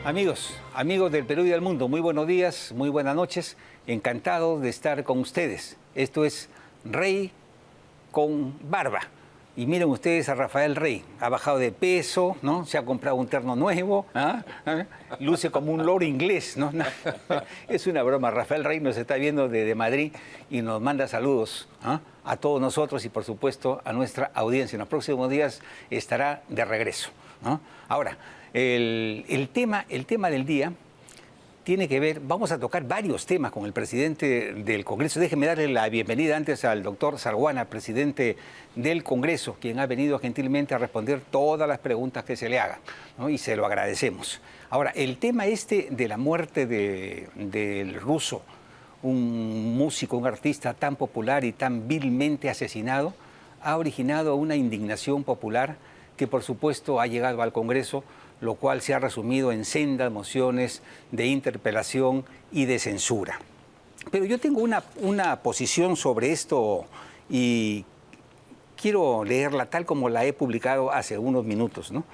Amigos del Perú y del mundo, muy buenos días, muy buenas noches. Encantado de estar con ustedes. Esto es Rey con Barba. Y miren ustedes a Rafael Rey. Ha bajado de peso, ¿no? Se ha comprado un terno nuevo. ¿Ah? Luce como un loro inglés, ¿no? Es una broma. Rafael Rey nos está viendo desde Madrid y nos manda saludos, ¿ah?, a todos nosotros y, por supuesto, a nuestra audiencia. En los próximos días estará de regreso, ¿no? Ahora, el tema del día tiene que ver, vamos a tocar varios temas con el presidente del Congreso. Déjeme darle la bienvenida antes al doctor Salguana, presidente del Congreso, quien ha venido gentilmente a responder todas las preguntas que se le hagan, ¿no? Y se lo agradecemos. Ahora, el tema de la muerte del ruso, un músico, un artista tan popular y tan vilmente asesinado, ha originado una indignación popular que, por supuesto, ha llegado al Congreso, lo cual se ha resumido en sendas mociones de interpelación y de censura. Pero yo tengo una posición sobre esto y quiero leerla tal como la he publicado hace unos minutos, ¿no?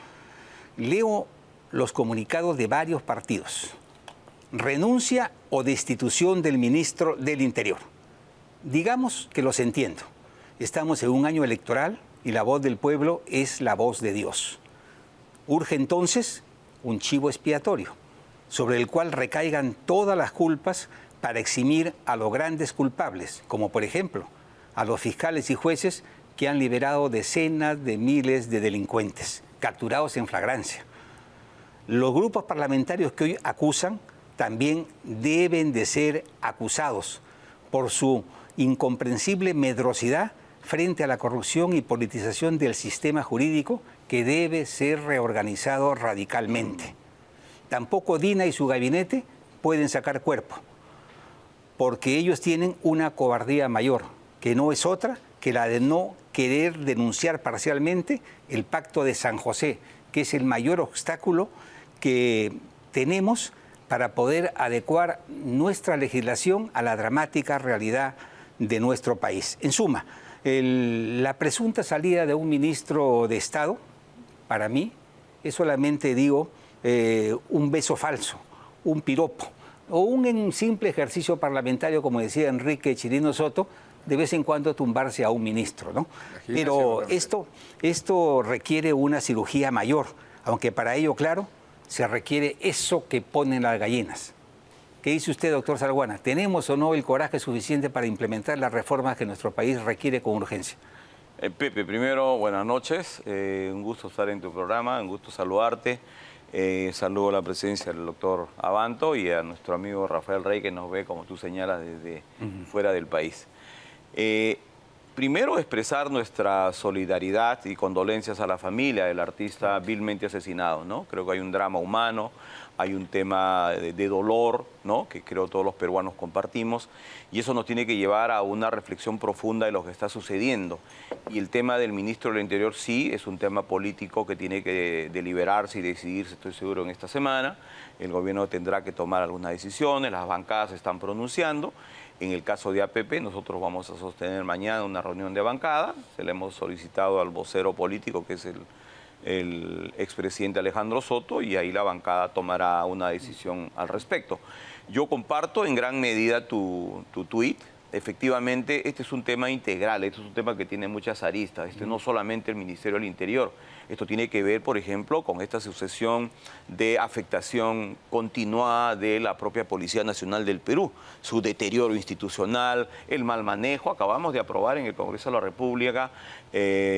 Leo los comunicados de varios partidos. Renuncia o destitución del ministro del Interior. Digamos que los entiendo. Estamos en un año electoral y la voz del pueblo es la voz de Dios. Urge entonces un chivo expiatorio, sobre el cual recaigan todas las culpas para eximir a los grandes culpables, como por ejemplo a los fiscales y jueces que han liberado decenas de miles de delincuentes, capturados en flagrancia. Los grupos parlamentarios que hoy acusan también deben de ser acusados por su incomprensible medrosidad frente a la corrupción y politización del sistema jurídico, que debe ser reorganizado radicalmente. Tampoco Dina y su gabinete pueden sacar cuerpo, porque ellos tienen una cobardía mayor, que no es otra que la de no querer denunciar parcialmente el Pacto de San José, que es el mayor obstáculo que tenemos para poder adecuar nuestra legislación a la dramática realidad de nuestro país. En suma, la presunta salida de un ministro de Estado, para mí, es solamente, digo, un beso falso, un piropo, o un simple ejercicio parlamentario, como decía Enrique Chirino Soto, de vez en cuando tumbarse a un ministro, ¿no? Pero esto requiere una cirugía mayor, aunque para ello, claro, se requiere eso que ponen las gallinas. ¿Qué dice usted, doctor Salguana? ¿Tenemos o no el coraje suficiente para implementar las reformas que nuestro país requiere con urgencia? Pepe, primero, buenas noches. Un gusto estar en tu programa, un gusto saludarte. Saludo a la presencia del doctor Abanto y a nuestro amigo Rafael Rey, que nos ve, como tú señalas, desde fuera del país. Primero, expresar nuestra solidaridad y condolencias a la familia del artista vilmente asesinado, ¿no? Creo que hay un drama humano, hay un tema de dolor, ¿no?, que creo todos los peruanos compartimos, y eso nos tiene que llevar a una reflexión profunda de lo que está sucediendo. Y el tema del ministro del Interior sí es un tema político que tiene que deliberarse y decidirse, estoy seguro, en esta semana. El gobierno tendrá que tomar algunas decisiones, las bancadas se están pronunciando. En el caso de APP, nosotros vamos a sostener mañana una reunión de bancada. Se le hemos solicitado al vocero político, que es el expresidente Alejandro Soto, y ahí la bancada tomará una decisión al respecto. Yo comparto en gran medida tu tuit. Efectivamente, este es un tema integral, este es un tema que tiene muchas aristas. Este no solamente el Ministerio del Interior. Esto tiene que ver, por ejemplo, con esta sucesión de afectación continuada de la propia Policía Nacional del Perú, su deterioro institucional, el mal manejo. Acabamos de aprobar en el Congreso de la República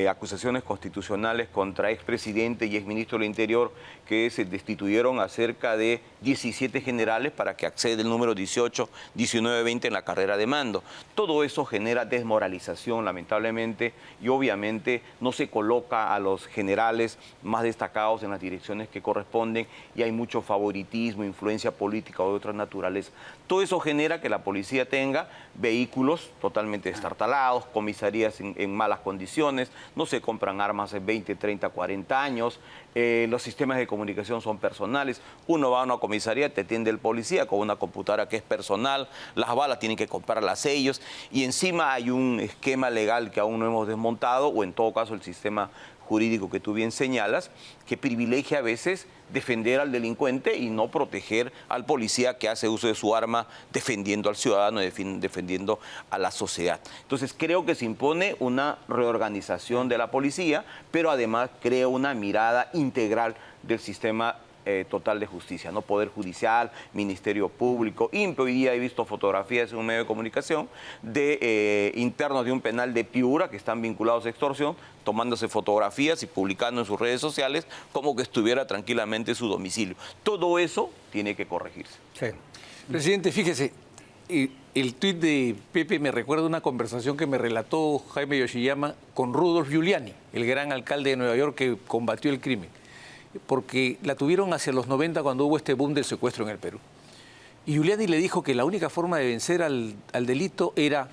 acusaciones constitucionales contra expresidente y exministro del Interior, que se destituyeron a cerca de 17 generales para que acceda el número 18, 19, 20 en la carrera de mando. Todo eso genera desmoralización, lamentablemente, y obviamente no se coloca a los generales más destacados en las direcciones que corresponden, y hay mucho favoritismo, influencia política o de otras naturaleza. Todo eso genera que la policía tenga vehículos totalmente destartalados, comisarías en malas condiciones, no se compran armas hace 20, 30, 40 años, los sistemas de comunicación son personales. Uno va a una comisaría, te atiende el policía con una computadora que es personal, las balas tienen que comprarlas ellos, y encima hay un esquema legal que aún no hemos desmontado, o en todo caso el sistema jurídico que tú bien señalas, que privilegia a veces defender al delincuente y no proteger al policía que hace uso de su arma defendiendo al ciudadano, defendiendo a la sociedad. Entonces creo que se impone una reorganización de la policía, pero además crea una mirada integral del sistema total de justicia, ¿no? Poder Judicial, Ministerio Público, INPE. Hoy día he visto fotografías en un medio de comunicación de internos de un penal de Piura que están vinculados a extorsión, tomándose fotografías y publicando en sus redes sociales como que estuviera tranquilamente en su domicilio. Todo eso tiene que corregirse. Sí. Presidente, fíjese, el tuit de Pepe me recuerda una conversación que me relató Jaime Yoshiyama con Rudolph Giuliani, el gran alcalde de Nueva York que combatió el crimen, porque la tuvieron hacia los 90 cuando hubo este boom del secuestro en el Perú. Y Giuliani le dijo que la única forma de vencer al delito era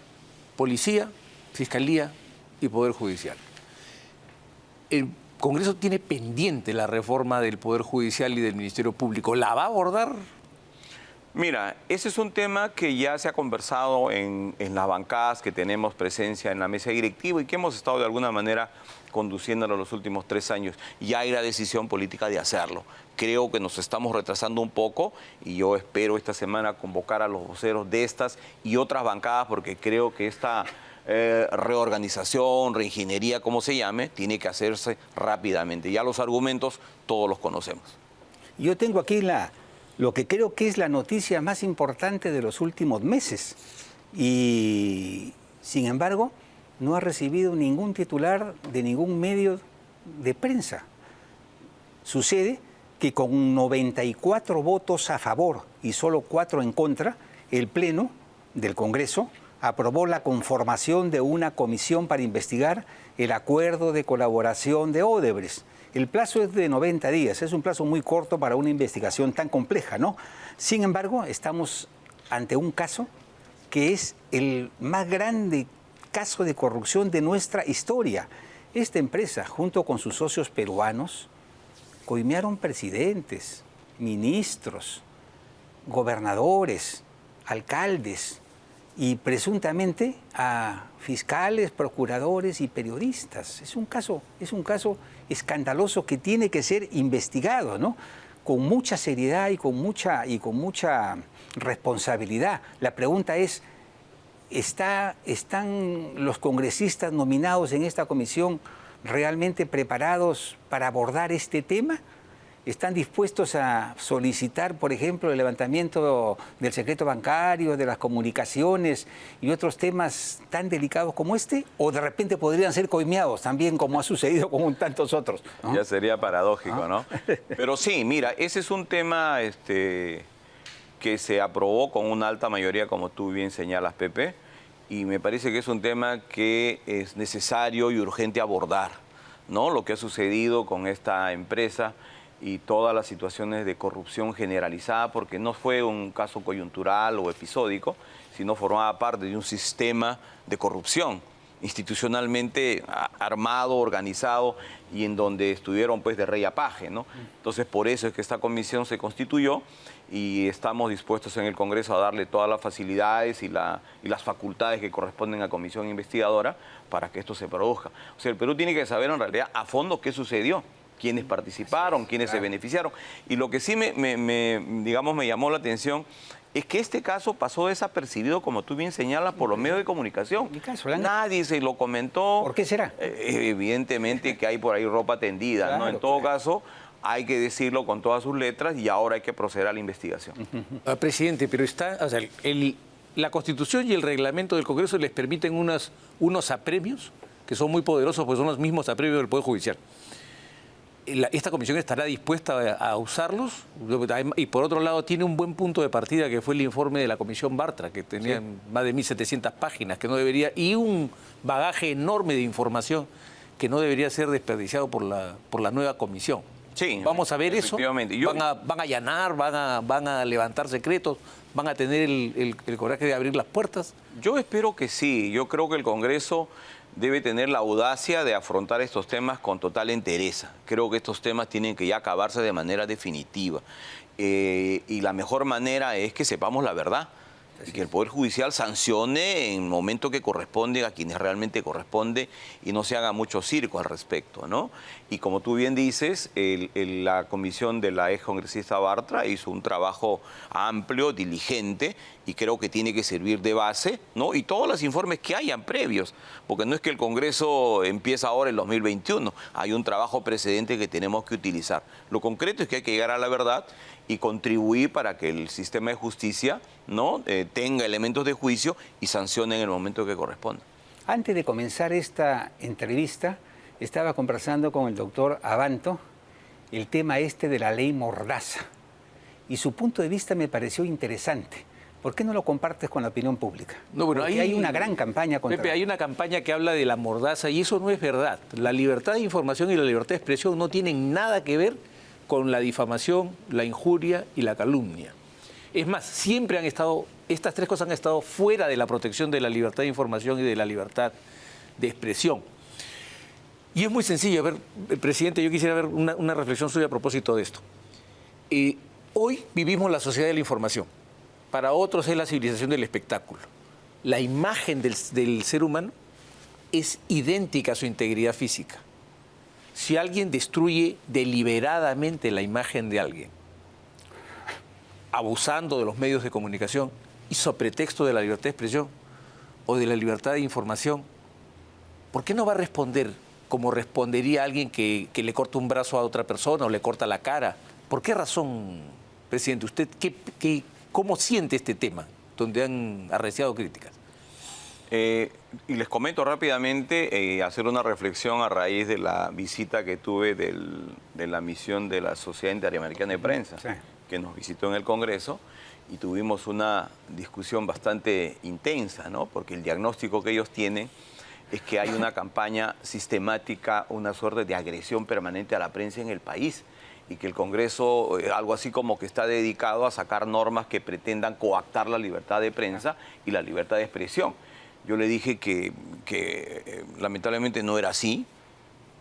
policía, fiscalía y poder judicial. El Congreso tiene pendiente la reforma del Poder Judicial y del Ministerio Público. ¿La va a abordar? Mira, ese es un tema que ya se ha conversado en las bancadas que tenemos presencia en la mesa directiva y que hemos estado de alguna manera conduciéndolo los últimos 3 años. Ya hay la decisión política de hacerlo. Creo que nos estamos retrasando un poco y yo espero esta semana convocar a los voceros de estas y otras bancadas porque creo que esta reorganización, reingeniería, como se llame, tiene que hacerse rápidamente. Ya los argumentos todos los conocemos. Yo tengo aquí lo que creo que es la noticia más importante de los últimos meses y, sin embargo, no ha recibido ningún titular de ningún medio de prensa. Sucede que con 94 votos a favor y solo 4 en contra, el Pleno del Congreso aprobó la conformación de una comisión para investigar el acuerdo de colaboración de Odebrecht. El plazo es de 90 días, es un plazo muy corto para una investigación tan compleja, ¿no? Sin embargo, estamos ante un caso que es el más grande caso de corrupción de nuestra historia. Esta empresa, junto con sus socios peruanos, coimearon presidentes, ministros, gobernadores, alcaldes y presuntamente a fiscales, procuradores y periodistas. Es un caso escandaloso que tiene que ser investigado, ¿no? Con mucha seriedad y con mucha responsabilidad. La pregunta es, ¿están los congresistas nominados en esta comisión realmente preparados para abordar este tema? ¿Están dispuestos a solicitar, por ejemplo, el levantamiento del secreto bancario, de las comunicaciones y otros temas tan delicados como este? ¿O de repente podrían ser coimeados también, como ha sucedido con tantos otros, ¿no? Ya sería paradójico, ¿no? Pero sí, mira, ese es un tema que se aprobó con una alta mayoría, como tú bien señalas, Pepe, y me parece que es un tema que es necesario y urgente abordar, ¿no? Lo que ha sucedido con esta empresa y todas las situaciones de corrupción generalizada, porque no fue un caso coyuntural o episódico, sino formaba parte de un sistema de corrupción institucionalmente armado, organizado y en donde estuvieron pues de rey a paje, ¿no? Entonces por eso es que esta comisión se constituyó y estamos dispuestos en el Congreso a darle todas las facilidades y las facultades que corresponden a comisión investigadora para que esto se produzca. O sea, el Perú tiene que saber en realidad a fondo qué sucedió, quiénes participaron, quiénes se beneficiaron. Y lo que sí me llamó la atención es que este caso pasó desapercibido, como tú bien señalas, por los medios de comunicación. Nadie se lo comentó. ¿Por qué será? Evidentemente que hay por ahí ropa tendida, claro, ¿no? En todo caso, hay que decirlo con todas sus letras y ahora hay que proceder a la investigación. Presidente, pero la Constitución y el reglamento del Congreso les permiten unos apremios que son muy poderosos, porque son los mismos apremios del Poder Judicial. ¿Esta comisión estará dispuesta a usarlos? Y por otro lado, tiene un buen punto de partida que fue el informe de la Comisión Bartra, que tenía más de 1.700 páginas, que no debería, y un bagaje enorme de información que no debería ser desperdiciado por la nueva comisión. Sí, vamos a ver eso. Van a allanar, van a levantar secretos, van a tener el coraje de abrir las puertas. Yo espero que sí. Yo creo que el Congreso debe tener la audacia de afrontar estos temas con total entereza. Creo que estos temas tienen que ya acabarse de manera definitiva. Y la mejor manera es que sepamos la verdad, y que el Poder Judicial sancione en el momento que corresponde a quienes realmente corresponde y no se haga mucho circo al respecto, ¿no? Y como tú bien dices, la comisión de la ex congresista Bartra hizo un trabajo amplio, diligente, y creo que tiene que servir de base, ¿no? Y todos los informes que hayan previos, porque no es que el Congreso empieza ahora en 2021, hay un trabajo precedente que tenemos que utilizar. Lo concreto es que hay que llegar a la verdad y contribuir para que el sistema de justicia, ¿no? Tenga elementos de juicio y sancione en el momento que corresponda. Antes de comenzar esta entrevista, estaba conversando con el doctor Abanto el tema este de la ley Mordaza, y su punto de vista me pareció interesante. ¿Por qué no lo compartes con la opinión pública? No, bueno, porque hay una gran campaña contra... Pepe, hay una campaña que habla de la mordaza y eso no es verdad. La libertad de información y la libertad de expresión no tienen nada que ver con la difamación, la injuria y la calumnia. Es más, siempre han estado, estas tres cosas han estado fuera de la protección de la libertad de información y de la libertad de expresión. Y es muy sencillo. A ver, presidente, yo quisiera ver una reflexión suya a propósito de esto. Hoy vivimos la sociedad de la información. Para otros es la civilización del espectáculo. La imagen del ser humano es idéntica a su integridad física. Si alguien destruye deliberadamente la imagen de alguien, abusando de los medios de comunicación y sobre pretexto de la libertad de expresión o de la libertad de información, ¿por qué no va a responder como respondería alguien que le corta un brazo a otra persona o le corta la cara? ¿Por qué razón, presidente? ¿Usted cómo siente este tema, donde han arreciado críticas? Y les comento rápidamente, hacer una reflexión a raíz de la visita que tuve de la misión de la Sociedad Interamericana de Prensa, sí, que nos visitó en el Congreso, y tuvimos una discusión bastante intensa, ¿no? Porque el diagnóstico que ellos tienen es que hay una campaña sistemática, una suerte de agresión permanente a la prensa en el país, y que el Congreso, algo así como que está dedicado a sacar normas que pretendan coactar la libertad de prensa y la libertad de expresión. Yo le dije que lamentablemente no era así,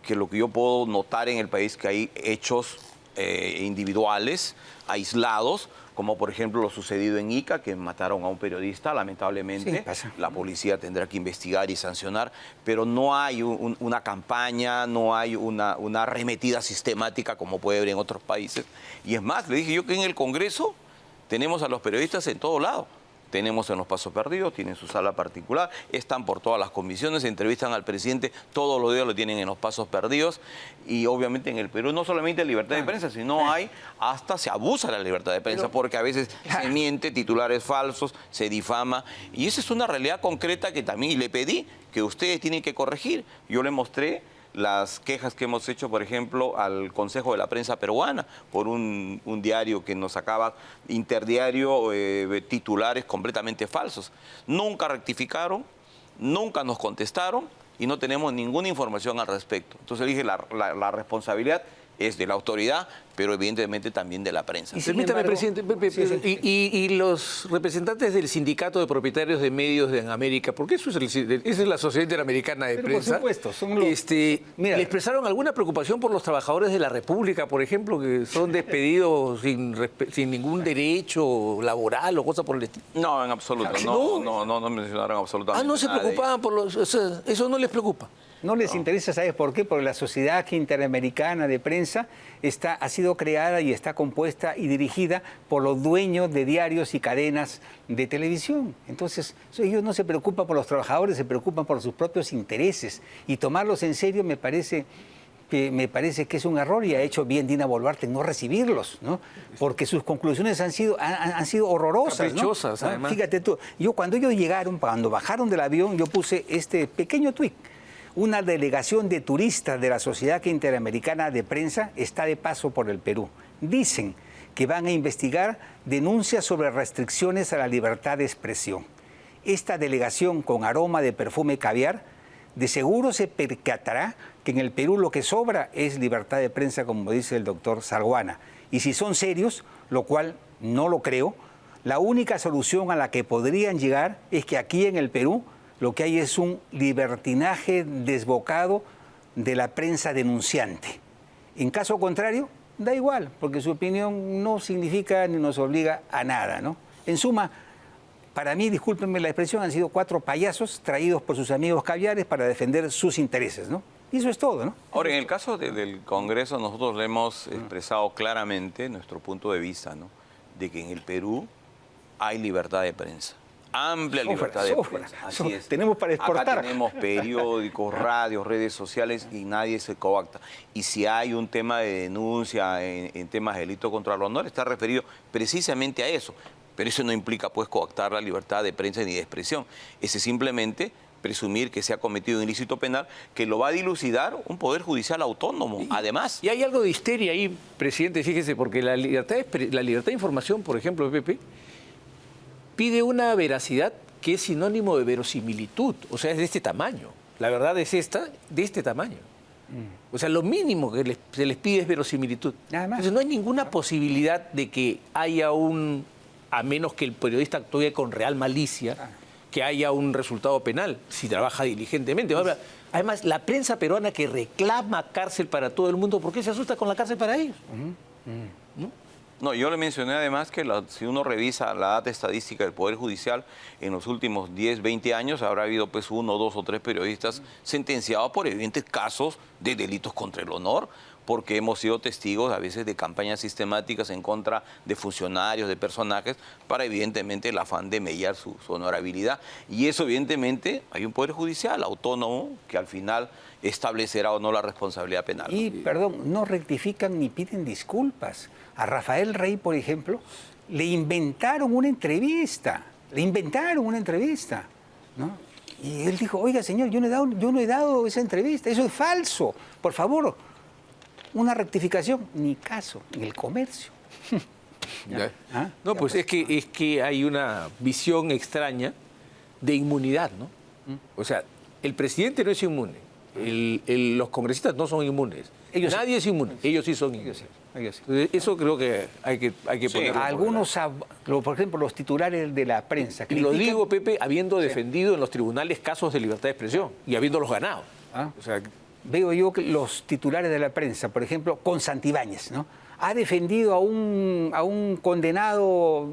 que lo que yo puedo notar en el país que hay hechos individuales, aislados, como por ejemplo lo sucedido en Ica, que mataron a un periodista, lamentablemente. Sí, la policía tendrá que investigar y sancionar, pero no hay una campaña, no hay una arremetida sistemática como puede haber en otros países. Y es más, le dije yo que en el Congreso tenemos a los periodistas en todo lado. Tenemos en los Pasos Perdidos, tienen su sala particular, están por todas las comisiones, entrevistan al presidente, todos los días lo tienen en los Pasos Perdidos. Y obviamente en el Perú no solamente hay libertad de prensa, sino hasta se abusa de la libertad de prensa, porque a veces se miente, titulares falsos, se difama. Y esa es una realidad concreta que también le pedí que ustedes tienen que corregir. Yo le mostré las quejas que hemos hecho, por ejemplo, al Consejo de la Prensa Peruana por un diario que nos sacaba interdiario titulares completamente falsos. Nunca rectificaron, nunca nos contestaron y no tenemos ninguna información al respecto. Entonces dije, la responsabilidad es de la autoridad, pero evidentemente también de la prensa. Permítame, presidente, y los representantes del Sindicato de Propietarios de Medios de América, porque esa es la Sociedad Interamericana de Prensa, por supuesto, son los... ¿le expresaron alguna preocupación por los trabajadores de la República, por ejemplo, que son despedidos sin ningún derecho laboral o cosa por el estilo? No, en absoluto, no mencionaron absolutamente no se preocupaban por los... O sea, eso no les preocupa. No les interesa, ¿sabes por qué? Porque la Sociedad Interamericana de Prensa ha sido creada y está compuesta y dirigida por los dueños de diarios y cadenas de televisión. Entonces, ellos no se preocupan por los trabajadores, se preocupan por sus propios intereses. Y tomarlos en serio me parece que es un error, y ha hecho bien Dina Boluarte en no recibirlos, ¿no? Porque sus conclusiones han sido horrorosas, caprichosas, ¿no? Además. Fíjate tú, cuando ellos llegaron, cuando bajaron del avión, yo puse este pequeño tuit. Una delegación de turistas de la Sociedad Interamericana de Prensa está de paso por el Perú. Dicen que van a investigar denuncias sobre restricciones a la libertad de expresión. Esta delegación, con aroma de perfume caviar, de seguro se percatará que en el Perú lo que sobra es libertad de prensa, como dice el doctor Salguana. Y si son serios, lo cual no lo creo, la única solución a la que podrían llegar es que aquí en el Perú lo que hay es un libertinaje desbocado de la prensa denunciante. En caso contrario, da igual, porque su opinión no significa ni nos obliga a nada, ¿no? En suma, para mí, discúlpenme la expresión, han sido 4 payasos traídos por sus amigos caviares para defender sus intereses, ¿no? Y eso es todo, ¿no? Ahora, en el caso del Congreso, nosotros le hemos expresado claramente nuestro punto de vista, ¿no? De que en el Perú hay libertad de prensa. Amplia libertad de prensa. Así es. Tenemos para exportar. Acá tenemos periódicos, radios, redes sociales y nadie se coacta. Y si hay un tema de denuncia en temas de delito contra el honor, está referido precisamente a eso. Pero eso no implica, pues, coactar la libertad de prensa ni de expresión. Ese simplemente presumir que se ha cometido un ilícito penal que lo va a dilucidar un poder judicial autónomo, además. Y hay algo de histeria ahí, presidente, fíjese, porque la libertad de información, por ejemplo, Pepe, pide una veracidad que es sinónimo de verosimilitud, o sea, es de este tamaño. La verdad es esta, de este tamaño. O sea, lo mínimo que se les pide es verosimilitud. Nada más. Entonces, no hay ninguna posibilidad de que haya a menos que el periodista actúe con real malicia, que haya un resultado penal, si trabaja diligentemente. Ahora, además, la prensa peruana que reclama cárcel para todo el mundo, ¿por qué se asusta con la cárcel para ellos? ¿No? No, yo le mencioné además que si uno revisa la data estadística del Poder Judicial, en los últimos 10, 20 años habrá habido pues 1, 2 o 3 periodistas sentenciados por evidentes casos de delitos contra el honor, porque hemos sido testigos a veces de campañas sistemáticas en contra de funcionarios, de personajes, para evidentemente el afán de mellar su honorabilidad. Y eso evidentemente hay un Poder Judicial autónomo que al final establecerá o no la responsabilidad penal. Y, perdón, no rectifican ni piden disculpas. A Rafael Rey, por ejemplo, le inventaron una entrevista, ¿no? Y él dijo, oiga, señor, yo no he dado esa entrevista, eso es falso, por favor. Una rectificación, ni caso, en el comercio. ¿Ah? No, pues es que hay una visión extraña de inmunidad, ¿no? O sea, el presidente no es inmune, los congresistas no son inmunes. Nadie es inmune, ellos sí son inmunes. Eso creo que hay que ponerlo. Algunos, por ejemplo, los titulares de la prensa. Y lo digo, Pepe, habiendo defendido en los tribunales casos de libertad de expresión y habiéndolos ganado. O sea, veo yo que los titulares de la prensa, por ejemplo, con Santibáñez, ¿no? Ha defendido a un condenado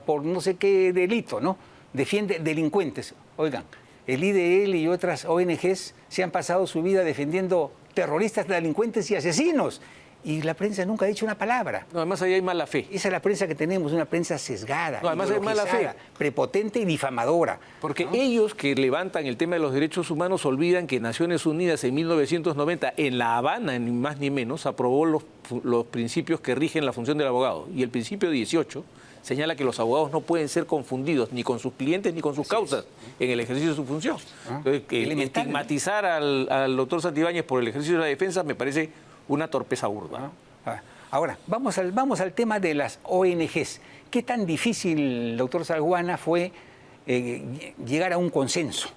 por no sé qué delito, ¿no? Defiende delincuentes. Oigan, el IDL y otras ONGs se han pasado su vida defendiendo terroristas, delincuentes y asesinos. Y la prensa nunca ha dicho una palabra. No, además ahí hay mala fe. Esa es la prensa que tenemos, una prensa sesgada, no, además hay mala fe, prepotente y difamadora. Porque ellos que levantan el tema de los derechos humanos olvidan que Naciones Unidas en 1990, en La Habana, ni más ni menos, aprobó los principios que rigen la función del abogado. Y el principio 18 señala que los abogados no pueden ser confundidos ni con sus clientes ni con sus causas en el ejercicio de su función. Entonces, estigmatizar al doctor Santibáñez por el ejercicio de la defensa me parece una torpeza burda. Ahora, vamos al tema de las ONGs. ¿Qué tan difícil, doctor Salguana, fue llegar a un consenso?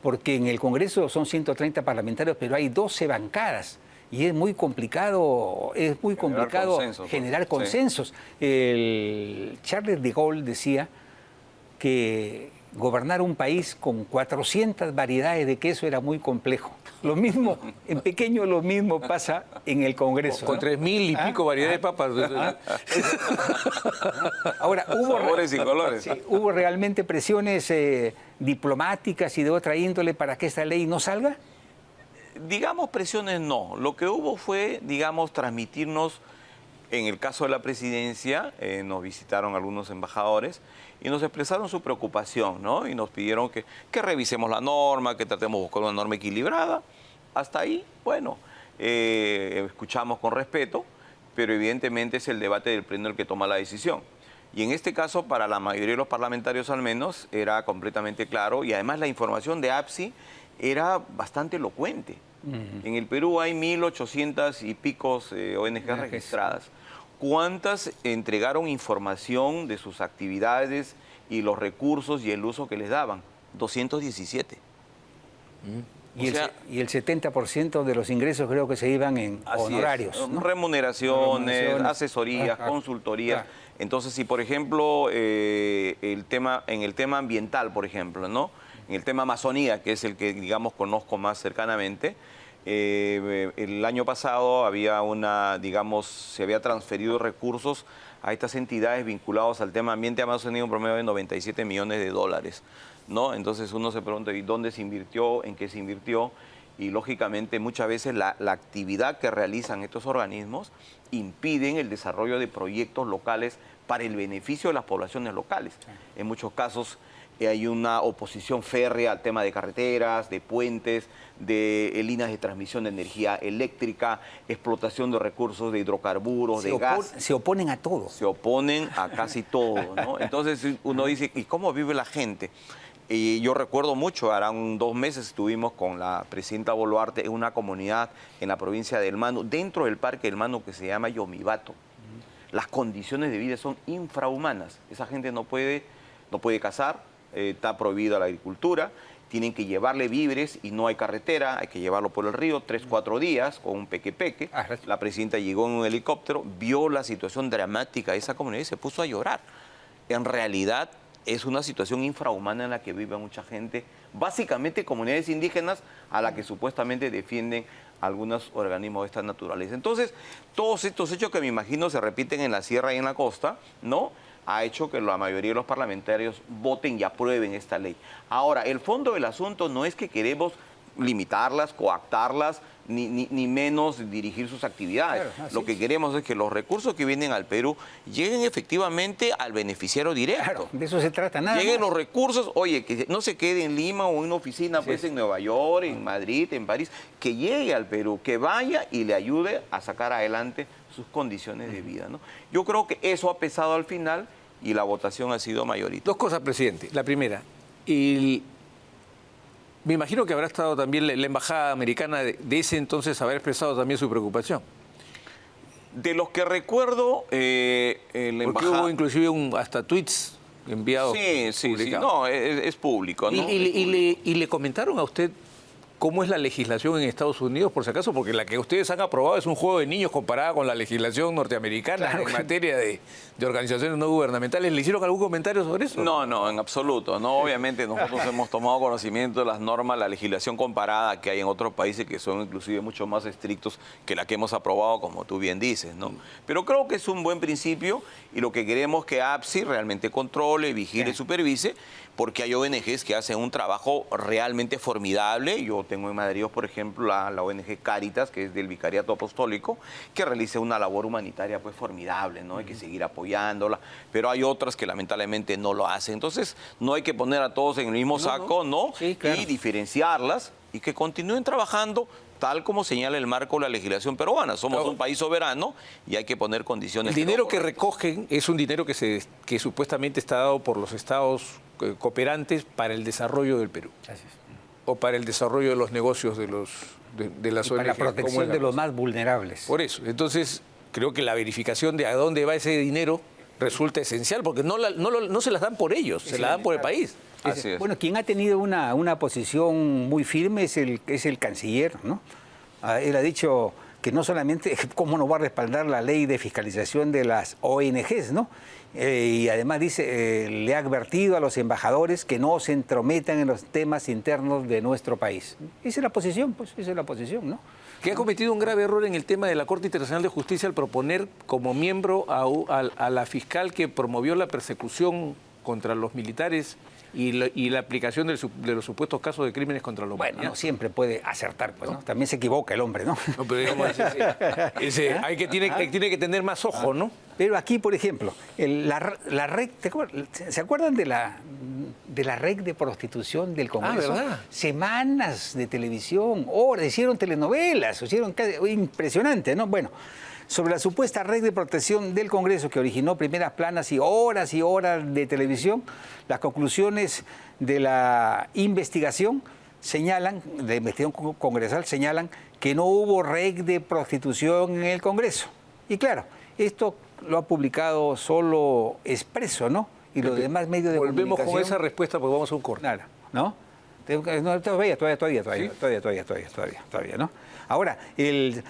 Porque en el Congreso son 130 parlamentarios, pero hay 12 bancadas. Y es muy complicado generar consensos. Sí. Charles de Gaulle decía que gobernar un país con 400 variedades de queso era muy complejo. Lo mismo, en pequeño lo mismo pasa en el Congreso. Con 3.000 y pico variedades de papas. Ahora, sabores y colores. Sí, ¿hubo realmente presiones diplomáticas y de otra índole para que esta ley no salga? Digamos presiones no. Lo que hubo fue, digamos, transmitirnos, en el caso de la presidencia, nos visitaron algunos embajadores y nos expresaron su preocupación, ¿no? Y nos pidieron que revisemos la norma, que tratemos de buscar una norma equilibrada. Hasta ahí, bueno, escuchamos con respeto, pero evidentemente es el debate del pleno el que toma la decisión. Y en este caso, para la mayoría de los parlamentarios al menos, era completamente claro, y además la información de APSI era bastante elocuente. En el Perú hay 1.800 y picos ONG registradas. ¿Cuántas entregaron información de sus actividades y los recursos y el uso que les daban? 217. Y el 70% de los ingresos creo que se iban en honorarios, ¿no? Remuneraciones, asesorías, consultorías. Entonces, si por ejemplo, en el tema ambiental, por ejemplo, ¿no? En el tema Amazonía, que es el que, digamos, conozco más cercanamente, El año pasado había se había transferido recursos a estas entidades vinculadas al tema ambiente, además tenido un promedio de 97 millones de dólares, ¿no? Entonces uno se pregunta, ¿y dónde se invirtió? ¿En qué se invirtió? Y lógicamente muchas veces la actividad que realizan estos organismos impiden el desarrollo de proyectos locales para el beneficio de las poblaciones locales. En muchos casos hay una oposición férrea al tema de carreteras, de puentes, de líneas de transmisión de energía eléctrica, explotación de recursos de hidrocarburos, de gas. Se oponen a todo. Se oponen a casi todo, ¿no? Entonces uno dice, ¿y cómo vive la gente? Y yo recuerdo mucho, harán 2 meses estuvimos con la presidenta Boluarte en una comunidad en la provincia del Manu, dentro del Parque del Manu que se llama Yomibato. Las condiciones de vida son infrahumanas. Esa gente no puede cazar, está prohibida la agricultura, tienen que llevarle víveres y no hay carretera, hay que llevarlo por el río 3-4 días con un peque-peque. La presidenta llegó en un helicóptero, vio la situación dramática de esa comunidad y se puso a llorar. En realidad es una situación infrahumana en la que vive mucha gente, básicamente comunidades indígenas a la que supuestamente defienden algunos organismos de esta naturaleza. Entonces, todos estos hechos que me imagino se repiten en la sierra y en la costa, ¿no?, ha hecho que la mayoría de los parlamentarios voten y aprueben esta ley. Ahora, el fondo del asunto no es que queremos limitarlas, coactarlas, ni menos dirigir sus actividades. Claro, lo que queremos es que los recursos que vienen al Perú lleguen efectivamente al beneficiario directo. Claro, de eso se trata, nada Lleguen más. los recursos, oye, que no se quede en Lima o en una oficina, pues en Nueva York, en Madrid, en París, que llegue al Perú, que vaya y le ayude a sacar adelante sus condiciones de vida, ¿no? Yo creo que eso ha pesado al final y la votación ha sido mayoritaria. 2 cosas, presidente. La primera, me imagino que habrá estado también la embajada americana de ese entonces, haber expresado también su preocupación. De los que recuerdo, la Porque embajada... hubo inclusive hasta tweets enviados. Sí, no, es público, ¿no? ¿Y le comentaron a usted cómo es la legislación en Estados Unidos, por si acaso? Porque la que ustedes han aprobado es un juego de niños comparada con la legislación norteamericana en materia de organizaciones no gubernamentales. ¿Le hicieron algún comentario sobre eso? No, en absoluto. No, obviamente nosotros hemos tomado conocimiento de las normas, la legislación comparada que hay en otros países que son inclusive mucho más estrictos que la que hemos aprobado, como tú bien dices, ¿no? Pero creo que es un buen principio y lo que queremos es que APSI realmente controle, vigile, supervise, porque hay ONGs que hacen un trabajo realmente formidable. Yo tengo en Madrid, por ejemplo, la ONG Cáritas, que es del Vicariato Apostólico, que realiza una labor humanitaria pues formidable, ¿no? Hay que seguir apoyándola, pero hay otras que lamentablemente no lo hacen. Entonces, no hay que poner a todos en el mismo saco, ¿no? Sí, claro. Y diferenciarlas y que continúen trabajando tal como señala el marco de la legislación peruana. Somos un país soberano y hay que poner condiciones. El dinero que recogen es un dinero que supuestamente está dado por los estados cooperantes para el desarrollo del Perú. Así es. O para el desarrollo de los negocios de las Y ONG. para la protección de los más vulnerables. Por eso. Entonces, creo que la verificación de a dónde va ese dinero resulta esencial, porque no se las dan por ellos, se las dan por el país. Así es. Bueno, quien ha tenido una posición muy firme es el canciller, ¿no? Él ha dicho que no solamente cómo no va a respaldar la ley de fiscalización de las ONGs, ¿no? Y además dice, le ha advertido a los embajadores que no se entrometan en los temas internos de nuestro país. Esa es la posición, pues, esa es la posición, ¿no? Que ha cometido un grave error en el tema de la Corte Internacional de Justicia al proponer como miembro a la fiscal que promovió la persecución contra los militares y la aplicación de los supuestos casos de crímenes contra la humanidad. Bueno, no siempre puede acertar, pues, ¿no? También se equivoca el hombre, ¿no? No, pero digamos, tiene que tener más ojo, ¿no? Pero aquí, por ejemplo, la REC, ¿se acuerdan de la REC de prostitución del Congreso? ¿Verdad? Semanas de televisión, horas, hicieron telenovelas, impresionante, ¿no? Bueno, sobre la supuesta red de protección del Congreso que originó primeras planas y horas de televisión, las conclusiones de la investigación de investigación congresal señalan que no hubo red de prostitución en el Congreso. Y claro, esto lo ha publicado solo Expreso, ¿no? Y los demás medios de Volvemos comunicación. con esa respuesta porque vamos a un corte. Nada, ¿no? Todavía, ¿no? Ahora, miren,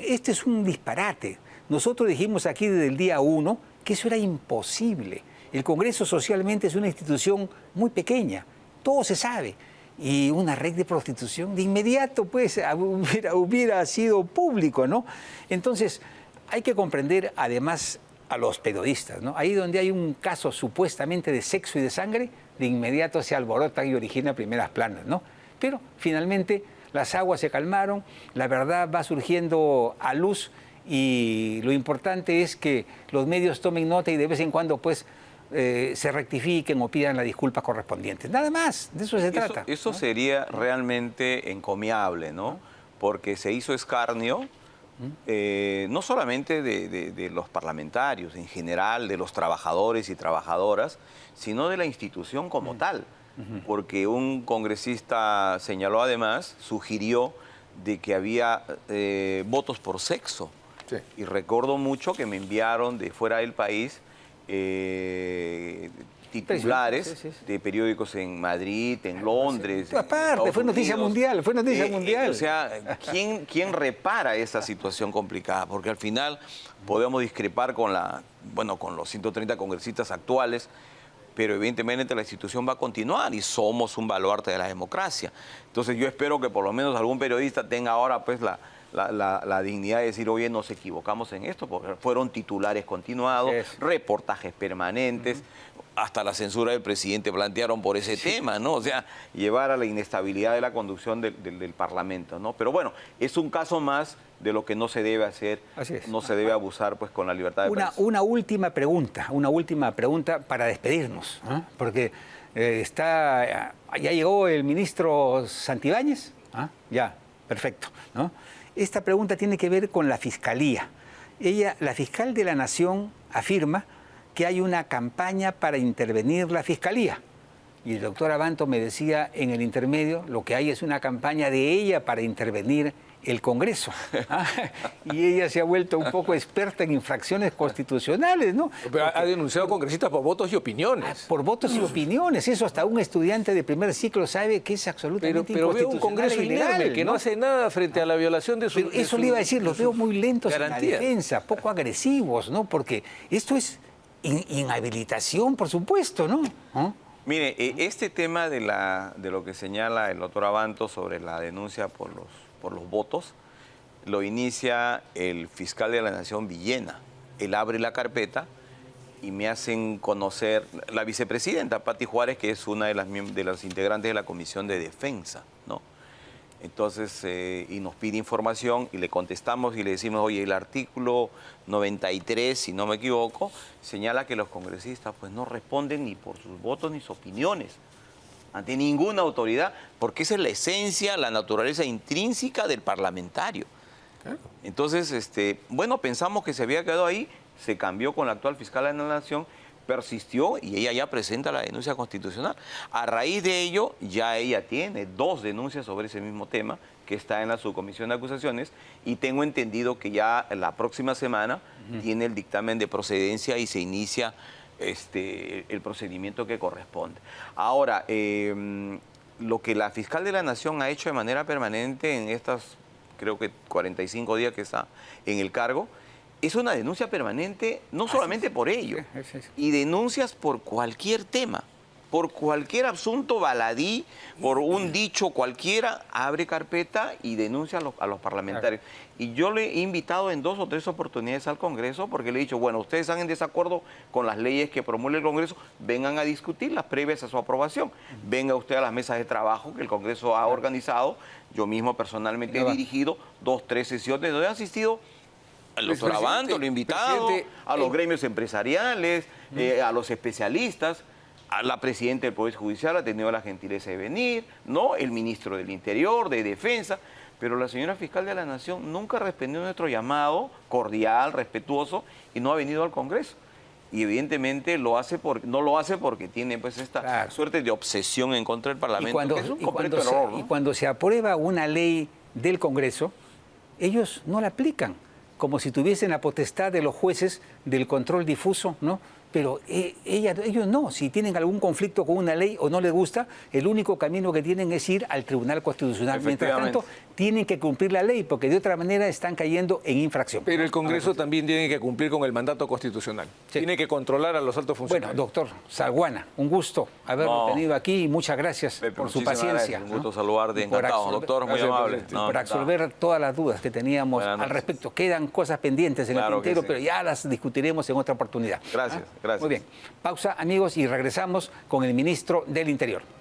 este es un disparate. Nosotros dijimos aquí desde el día 1 que eso era imposible. El Congreso socialmente es una institución muy pequeña, todo se sabe. y una red de prostitución, de inmediato pues hubiera sido público, ¿no? Entonces, hay que comprender además a los periodistas, ¿no? Ahí donde hay un caso supuestamente de sexo y de sangre, de inmediato se alborotan y originan primeras planas, ¿no? Pero finalmente las aguas se calmaron, la verdad va surgiendo a luz y lo importante es que los medios tomen nota y de vez en cuando pues se rectifiquen o pidan las disculpas correspondientes. Nada más, de eso se trata. Eso ¿no? sería realmente encomiable, ¿no? Porque se hizo escarnio no solamente de los parlamentarios, en general, de los trabajadores y trabajadoras, sino de la institución como tal. Porque un congresista señaló además, sugirió de que había votos por sexo. Sí. Y recuerdo mucho que me enviaron de fuera del país titulares de periódicos en Madrid, en Londres. Aparte, fue noticia mundial, fue noticia mundial. O sea, ¿quién repara esa situación complicada? Porque al final podemos discrepar con los 130 congresistas actuales, pero evidentemente la institución va a continuar y somos un baluarte de la democracia. Entonces yo espero que por lo menos algún periodista tenga ahora pues la dignidad de decir, oye, nos equivocamos en esto, porque fueron titulares continuados, reportajes permanentes, hasta la censura del presidente plantearon por ese tema, ¿no? O sea, llevar a la inestabilidad de la conducción del Parlamento, ¿no? Pero bueno, es un caso más de lo que no se debe hacer, no se debe abusar pues con la libertad de prensa. Una última pregunta para despedirnos, ¿eh? Porque ya llegó el ministro Santibáñez, ¿eh? Ya, perfecto, ¿no? Esta pregunta tiene que ver con la Fiscalía. La fiscal de la Nación afirma que hay una campaña para intervenir la Fiscalía. Y el doctor Abanto me decía en el intermedio, lo que hay es una campaña de ella para intervenir el Congreso. ¿Ah? Y ella se ha vuelto un poco experta en infracciones constitucionales, ¿no? Pero ha denunciado congresistas por votos y opiniones. Por votos y opiniones. Eso hasta un estudiante de primer ciclo sabe que es absolutamente pero veo un Congreso ilegal, inerme, que no hace nada frente a la violación de su... Pero eso le iba a decir, los veo muy lentos garantía. En la defensa, poco agresivos, ¿no? Porque esto es inhabilitación, por supuesto, ¿no? ¿Ah? Mire, este tema de lo que señala el doctor Abanto sobre la denuncia por los votos, lo inicia el fiscal de la Nación, Villena. Él abre la carpeta y me hacen conocer la vicepresidenta, Pati Juárez, que es una de las integrantes de la Comisión de Defensa, ¿no? Entonces, y nos pide información y le contestamos y le decimos, oye, el artículo 93, si no me equivoco, señala que los congresistas pues no responden ni por sus votos ni sus opiniones ante ninguna autoridad, porque esa es la esencia, la naturaleza intrínseca del parlamentario. Entonces, bueno, pensamos que se había quedado ahí, se cambió con la actual fiscal de la Nación, persistió y ella ya presenta la denuncia constitucional. A raíz de ello, ya ella tiene 2 denuncias sobre ese mismo tema, que está en la subcomisión de acusaciones, y tengo entendido que ya la próxima semana tiene el dictamen de procedencia y se inicia el procedimiento que corresponde. Ahora, lo que la fiscal de la Nación ha hecho de manera permanente en estas, creo que 45 días que está en el cargo, es una denuncia permanente, no solamente por ello, y denuncias por cualquier tema, por cualquier asunto baladí, por un dicho cualquiera, abre carpeta y denuncia a los parlamentarios. Y yo le he invitado en 2 o 3 oportunidades al Congreso, porque le he dicho, bueno, ustedes están en desacuerdo con las leyes que promulga el Congreso, vengan a discutirlas previas a su aprobación. Venga usted a las mesas de trabajo que el Congreso ha organizado, yo mismo personalmente he dirigido 2 o 3 sesiones donde he asistido al doctor Abanto, lo he invitado, a los gremios empresariales, a los especialistas, a la presidenta del Poder Judicial ha tenido la gentileza de venir, ¿no? El ministro del Interior, de Defensa, pero la señora fiscal de la Nación nunca respondió a nuestro llamado cordial, respetuoso, y no ha venido al Congreso. Y evidentemente no lo hace porque tiene pues esta suerte de obsesión en contra del Parlamento, que es un completo error, ¿no? Y cuando se aprueba una ley del Congreso, ellos no la aplican, como si tuviesen la potestad de los jueces del control difuso, ¿no?, Pero ellos no, si tienen algún conflicto con una ley o no les gusta, el único camino que tienen es ir al Tribunal Constitucional. Mientras tanto, tienen que cumplir la ley, porque de otra manera están cayendo en infracción. Pero el Congreso también tiene que cumplir con el mandato constitucional. Sí. Tiene que controlar a los altos funcionarios. Bueno, doctor Salguana, un gusto haberlo tenido aquí y muchas gracias por su paciencia. Un gusto saludarte, encantado, doctor, muy amable. Por absolver todas las dudas que teníamos al respecto. Quedan cosas pendientes en el tintero, pero ya las discutiremos en otra oportunidad. Gracias, gracias. Muy bien. Pausa, amigos, y regresamos con el ministro del Interior.